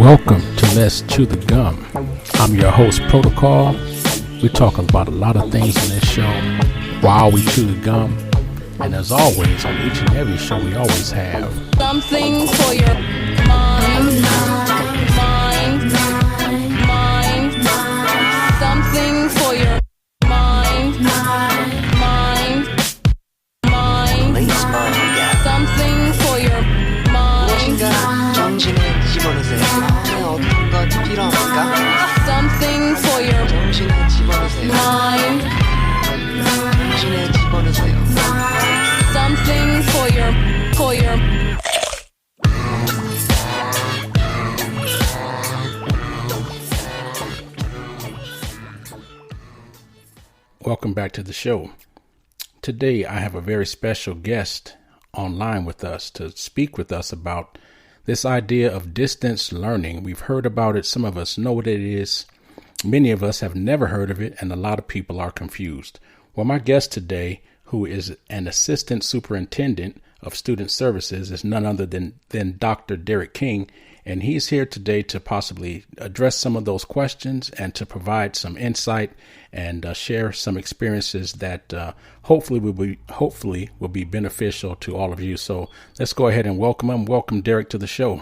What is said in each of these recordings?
Welcome to Let's Chew the Gum. I'm your host, Protocol. We're talking about a lot of things in this show while we chew the gum. And as always, on each and every show, we always have something for your mind, something for your mind, something for your mind, 정신을 집어넣으세요. 어떤 것 필요합니까? something for your 정신을 집어넣으세요. mind, 정신을 집어넣으세요. something for your Welcome back to the show. Today, I have a very special guest online with us to speak with us about this idea of distance learning. We've heard about it. Some of us know what it is. Many of us have never heard of it, and a lot of people are confused. Well, my guest today, who is an assistant superintendent of student services, is none other than Dr. Derek King. And he's here today to possibly address some of those questions and to provide some insight and share some experiences that hopefully will be beneficial to all of you. So let's go ahead and welcome him. Welcome, Derek, to the show.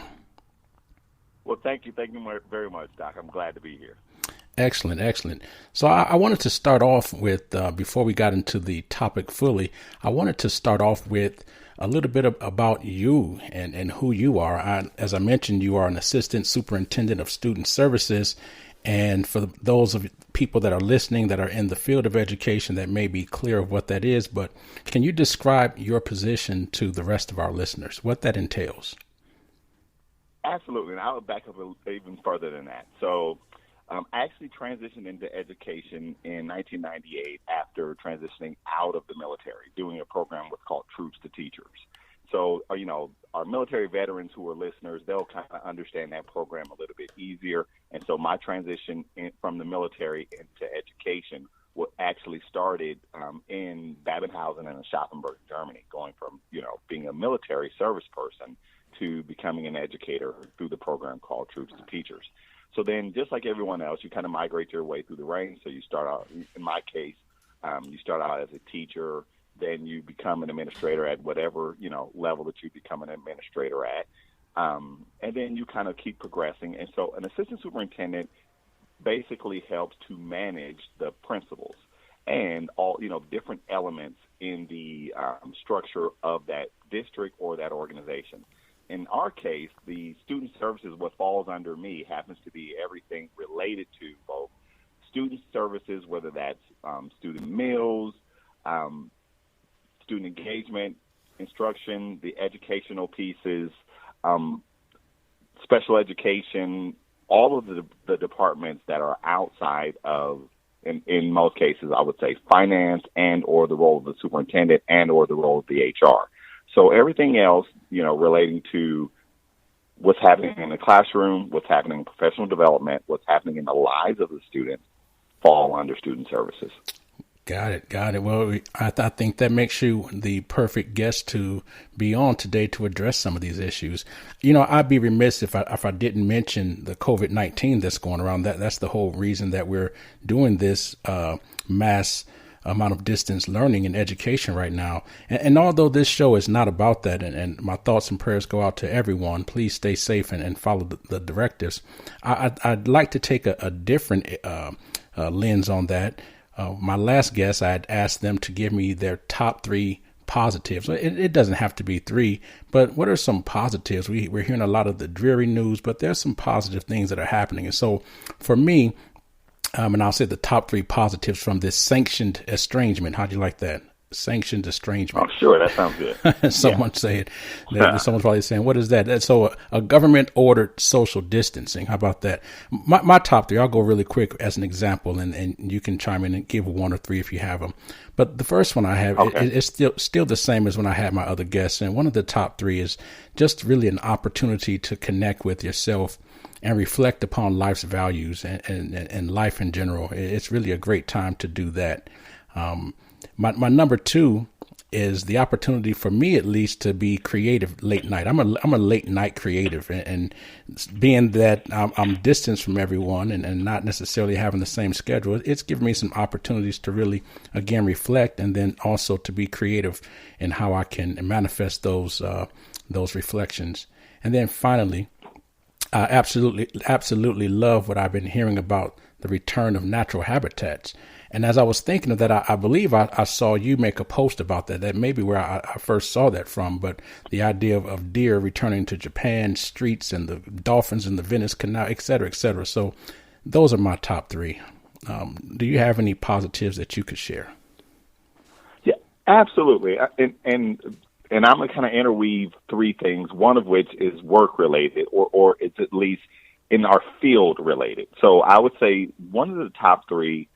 Well, thank you very much, Doc. I'm glad to be here. Excellent. So I wanted to start off with, before we got into the topic fully, I wanted to start off with a little bit about you and who you are. As I mentioned, you are an assistant superintendent of student services. And for those of people that are listening that are in the field of education, that may be clear of what that is. But can you describe your position to the rest of our listeners, what that entails? Absolutely. And I would back up even further than that. So I actually transitioned into education in 1998 after transitioning out of the military, doing a program what's called Troops to Teachers. So, our military veterans who are listeners, they'll kind of understand that program a little bit easier. And so my transition from the military into education actually started in Babenhausen and Aschaffenburg, Germany, going from, being a military service person to becoming an educator through the program called Troops to Teachers. So then, just like everyone else, you kind of migrate your way through the ranks. So you start out, in my case, you start out as a teacher, then you become an administrator at whatever, level that you become an administrator at. And then you kind of keep progressing. And so an assistant superintendent basically helps to manage the principals and all, different elements in the structure of that district or that organization. In our case, the student services, what falls under me, happens to be everything related to both student services, whether that's student meals, student engagement, instruction, the educational pieces, special education, all of the departments that are outside of, in most cases, I would say finance and or the role of the superintendent and or the role of the HR. So everything else, relating to what's happening in the classroom, what's happening in professional development, what's happening in the lives of the students, fall under student services. Got it. Well, I think that makes you the perfect guest to be on today to address some of these issues. I'd be remiss if I didn't mention the COVID-19 that's going around. That's the whole reason that we're doing this mass amount of distance learning and education right now. And although this show is not about that, and my thoughts and prayers go out to everyone, please stay safe and follow the directives. I'd like to take a different lens on that. My last guest, I had asked them to give me their top 3 positives. It doesn't have to be 3, but what are some positives? We're hearing a lot of the dreary news, but there's some positive things that are happening. And so for me, and I'll say the top 3 positives from this sanctioned estrangement. How'd you like that? Sanctioned estrangement. Oh, sure. That sounds good. Someone said, someone's probably saying, what is that? So a government ordered social distancing. How about that? My top 3, I'll go really quick as an example, and you can chime in and give 1 or 3 if you have them. But the first one I have is still the same as when I had my other guests. And one of the top 3 is just really an opportunity to connect with yourself and reflect upon life's values and life in general. It's really a great time to do that. My number 2 is the opportunity for me, at least, to be creative late night. I'm a late night creative, and being that I'm distanced from everyone and not necessarily having the same schedule, it's given me some opportunities to really, again, reflect, and then also to be creative in how I can manifest those reflections. And then finally, I absolutely love what I've been hearing about the return of natural habitats. And as I was thinking of that, I believe I saw you make a post about that. That may be where I first saw that from. But the idea of deer returning to Japan streets and the dolphins in the Venice Canal, et cetera, et cetera. So those are my top three. Do you have any positives that you could share? Yeah, absolutely. And I'm going to kind of interweave three things, one of which is work related or it's at least in our field related. So I would say one of the top three,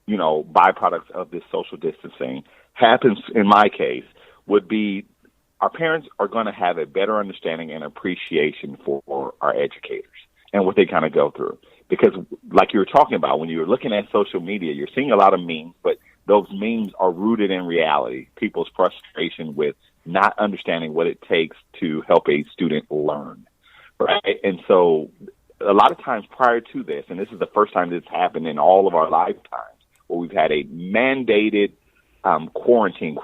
byproducts of this social distancing happens, in my case, would be our parents are going to have a better understanding and appreciation for our educators and what they kind of go through. Because like you were talking about, when you're looking at social media, you're seeing a lot of memes, but those memes are rooted in reality, people's frustration with not understanding what it takes to help a student learn, right? And so a lot of times prior to this, and this is the first time this happened in all of our lifetimes, where we've had a mandated quarantine,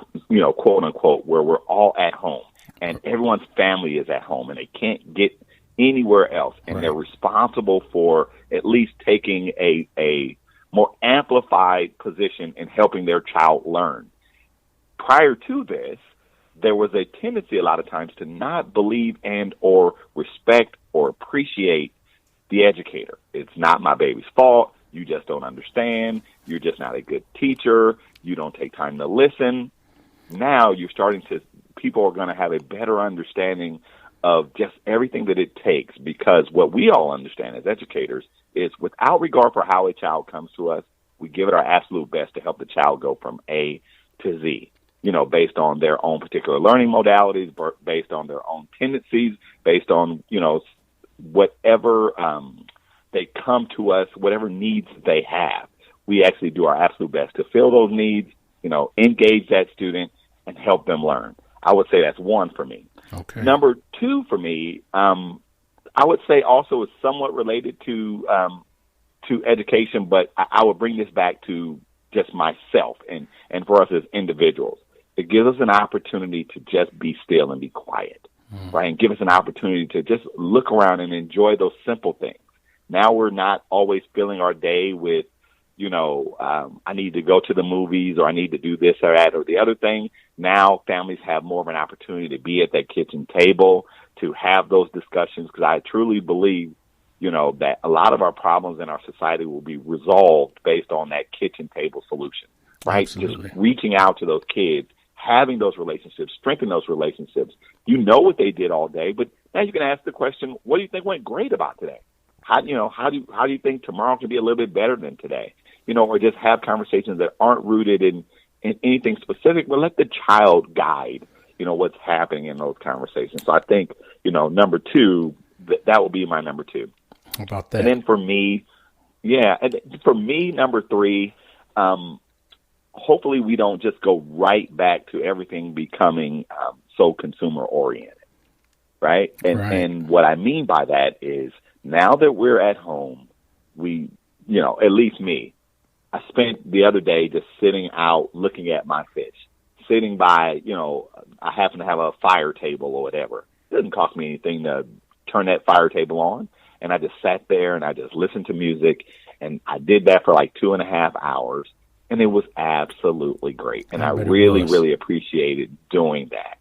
quote unquote, where we're all at home and everyone's family is at home and they can't get anywhere else. And right. They're responsible for at least taking a more amplified position in helping their child learn. Prior to this, there was a tendency a lot of times to not believe and or respect or appreciate the educator. It's not my baby's fault. You just don't understand. You're just not a good teacher. You don't take time to listen. Now you're starting to, people are going to have a better understanding of just everything that it takes, because what we all understand as educators is without regard for how a child comes to us, we give it our absolute best to help the child go from A to Z, based on their own particular learning modalities, based on their own tendencies, based on, whatever they come to us, whatever needs they have. We actually do our absolute best to fill those needs, engage that student and help them learn. I would say that's one for me. Okay. Number two for me, I would say also is somewhat related to education, but I would bring this back to just myself and for us as individuals. It gives us an opportunity to just be still and be quiet, right? And give us an opportunity to just look around and enjoy those simple things. Now we're not always filling our day with, I need to go to the movies or I need to do this or that or the other thing. Now families have more of an opportunity to be at that kitchen table, to have those discussions, because I truly believe, that a lot of our problems in our society will be resolved based on that kitchen table solution, right? Absolutely. Just reaching out to those kids, having those relationships, strengthen those relationships. You know what they did all day, but now you can ask the question, what do you think went great about today? How do you think tomorrow can be a little bit better than today? Or just have conversations that aren't rooted in anything specific, but let the child guide, what's happening in those conversations. So I think, number two, that will be my number two. How about that? And then for me, number three, hopefully we don't just go right back to everything becoming so consumer oriented, right? And what I mean by that is, now that we're at home, we, at least me, I spent the other day just sitting out looking at my fish, sitting by, I happen to have a fire table or whatever. It doesn't cost me anything to turn that fire table on. And I just sat there and I just listened to music. And I did that for like 2.5 hours. And it was absolutely great. And I really, really appreciated doing that,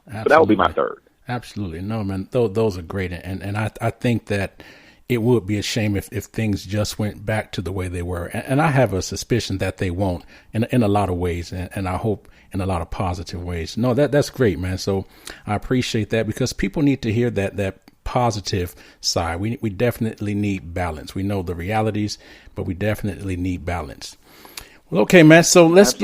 But that would be my third. Absolutely. No, man, those are great. And I think that it would be a shame if things just went back to the way they were. And I have a suspicion that they won't in a lot of ways. And I hope in a lot of positive ways. No, that's great, man. So I appreciate that, because people need to hear that positive side. We definitely need balance. We know the realities, but we definitely need balance. Well, okay, man. So let's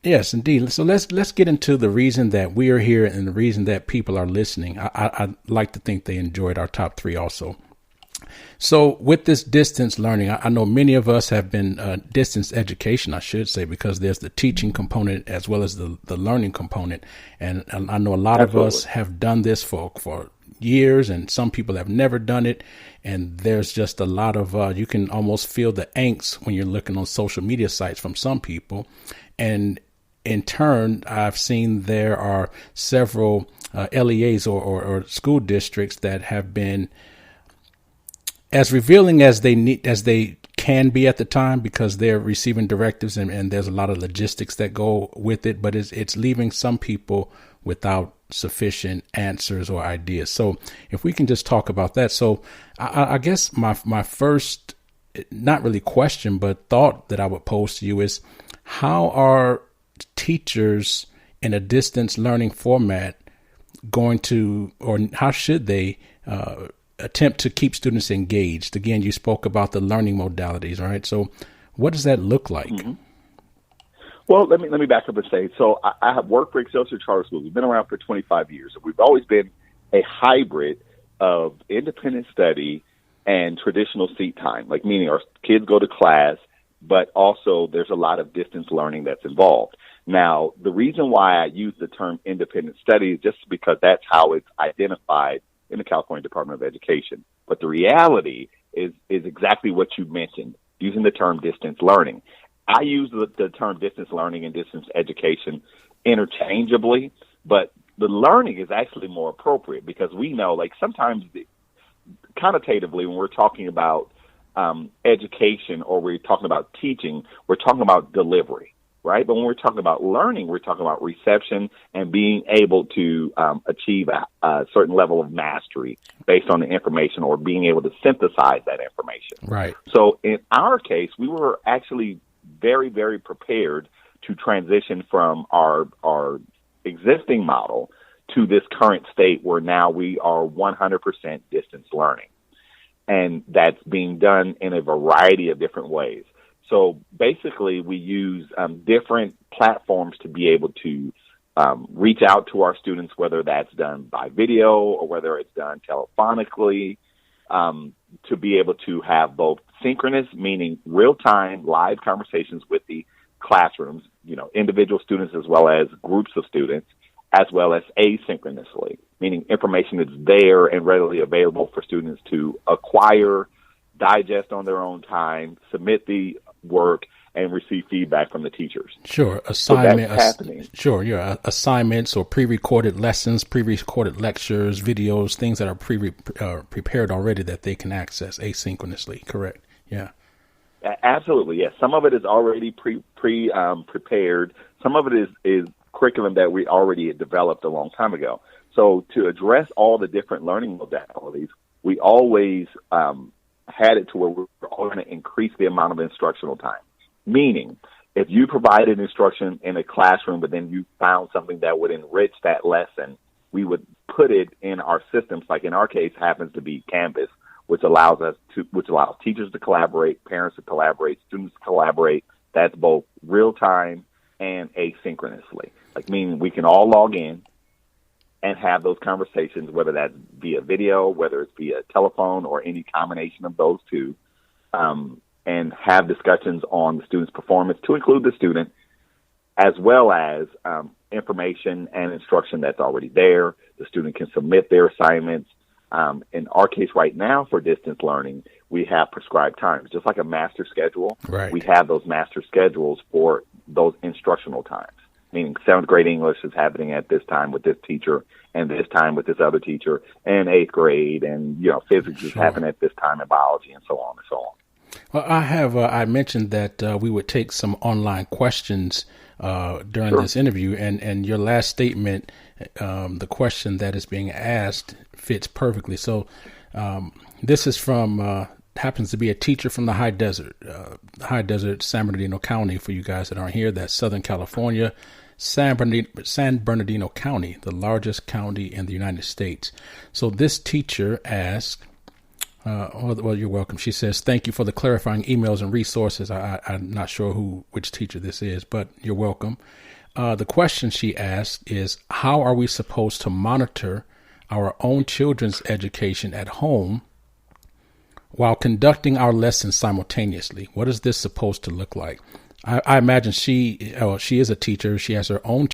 yes, indeed. So let's get into the reason that we are here and the reason that people are listening. I'd like to think they enjoyed our top three also. So with this distance learning, I know many of us have been distance education, I should say, because there's the teaching component as well as the learning component. And I know a lot Absolutely. of us have done this for years, and some people have never done it. And there's just a lot of, you can almost feel the angst when you're looking on social media sites from some people. And in turn, I've seen there are several LEAs or school districts that have been as revealing as they can be at the time, because they're receiving directives and there's a lot of logistics that go with it, but it's leaving some people without sufficient answers or ideas. So if we can just talk about that. So I guess my first, not really question, but thought that I would pose to you is, how are teachers in a distance learning format going to, or how should they attempt to keep students engaged? Again, you spoke about the learning modalities, right? So what does that look like? Mm-hmm. Well, let me back up and say, so I have worked for Excelsior Charter Schools. We've been around for 25 years. We've always been a hybrid of independent study and traditional seat time, like meaning our kids go to class, but also there's a lot of distance learning that's involved. Now, the reason why I use the term independent study is just because that's how it's identified in the California Department of Education. But the reality is exactly what you mentioned, using the term distance learning. I use the term distance learning and distance education interchangeably, but the learning is actually more appropriate, because we know, like, sometimes connotatively when we're talking about education or we're talking about teaching, we're talking about delivery, right? But when we're talking about learning, we're talking about reception and being able to achieve a certain level of mastery based on the information, or being able to synthesize that information. Right. So in our case, we were actually very, very prepared to transition from our existing model to this current state where now we are 100% distance learning. And that's being done in a variety of different ways. So basically, we use different platforms to be able to reach out to our students, whether that's done by video or whether it's done telephonically, to be able to have both synchronous, meaning real-time live conversations with the classrooms, individual students as well as groups of students, as well as asynchronously, meaning information is there and readily available for students to acquire, digest on their own time, submit the work, and receive feedback from the teachers. Sure. Assignments or pre-recorded lessons, pre-recorded lectures, videos, things that are prepared already that they can access asynchronously. Correct. Yeah. Absolutely. Yes. Some of it is already prepared. Some of it is curriculum that we already had developed a long time ago. So to address all the different learning modalities, we always had it to where we're always going to increase the amount of instructional time. Meaning, if you provided instruction in a classroom, but then you found something that would enrich that lesson, we would put it in our systems. Like in our case, happens to be Canvas, which allows teachers to collaborate, parents to collaborate, students to collaborate. That's both real time and asynchronously. Like, meaning we can all log in and have those conversations, whether that's via video, whether it's via telephone, or any combination of those two, and have discussions on the student's performance to include the student, as well as information and instruction that's already there. The student can submit their assignments. In our case right now for distance learning, we have prescribed times, just like a master schedule. Right. We have those master schedules for those instructional times, meaning 7th grade English is happening at this time with this teacher and this time with this other teacher, and 8th grade, and physics is happening at this time in biology, and so on and so on. Well, I mentioned that we would take some online questions during this interview, and your last statement, the question that is being asked fits perfectly. So this is from, happens to be a teacher from the high desert, San Bernardino County. For you guys that aren't here, that's Southern California, San Bernardino County, the largest county in the United States. So this teacher asked, well, you're welcome. She says, thank you for the clarifying emails and resources. I'm not sure which teacher this is, but you're welcome. The question she asked is, how are we supposed to monitor our own children's education at home while conducting our lessons simultaneously. What is this supposed to look like? I imagine she is a teacher. She has her own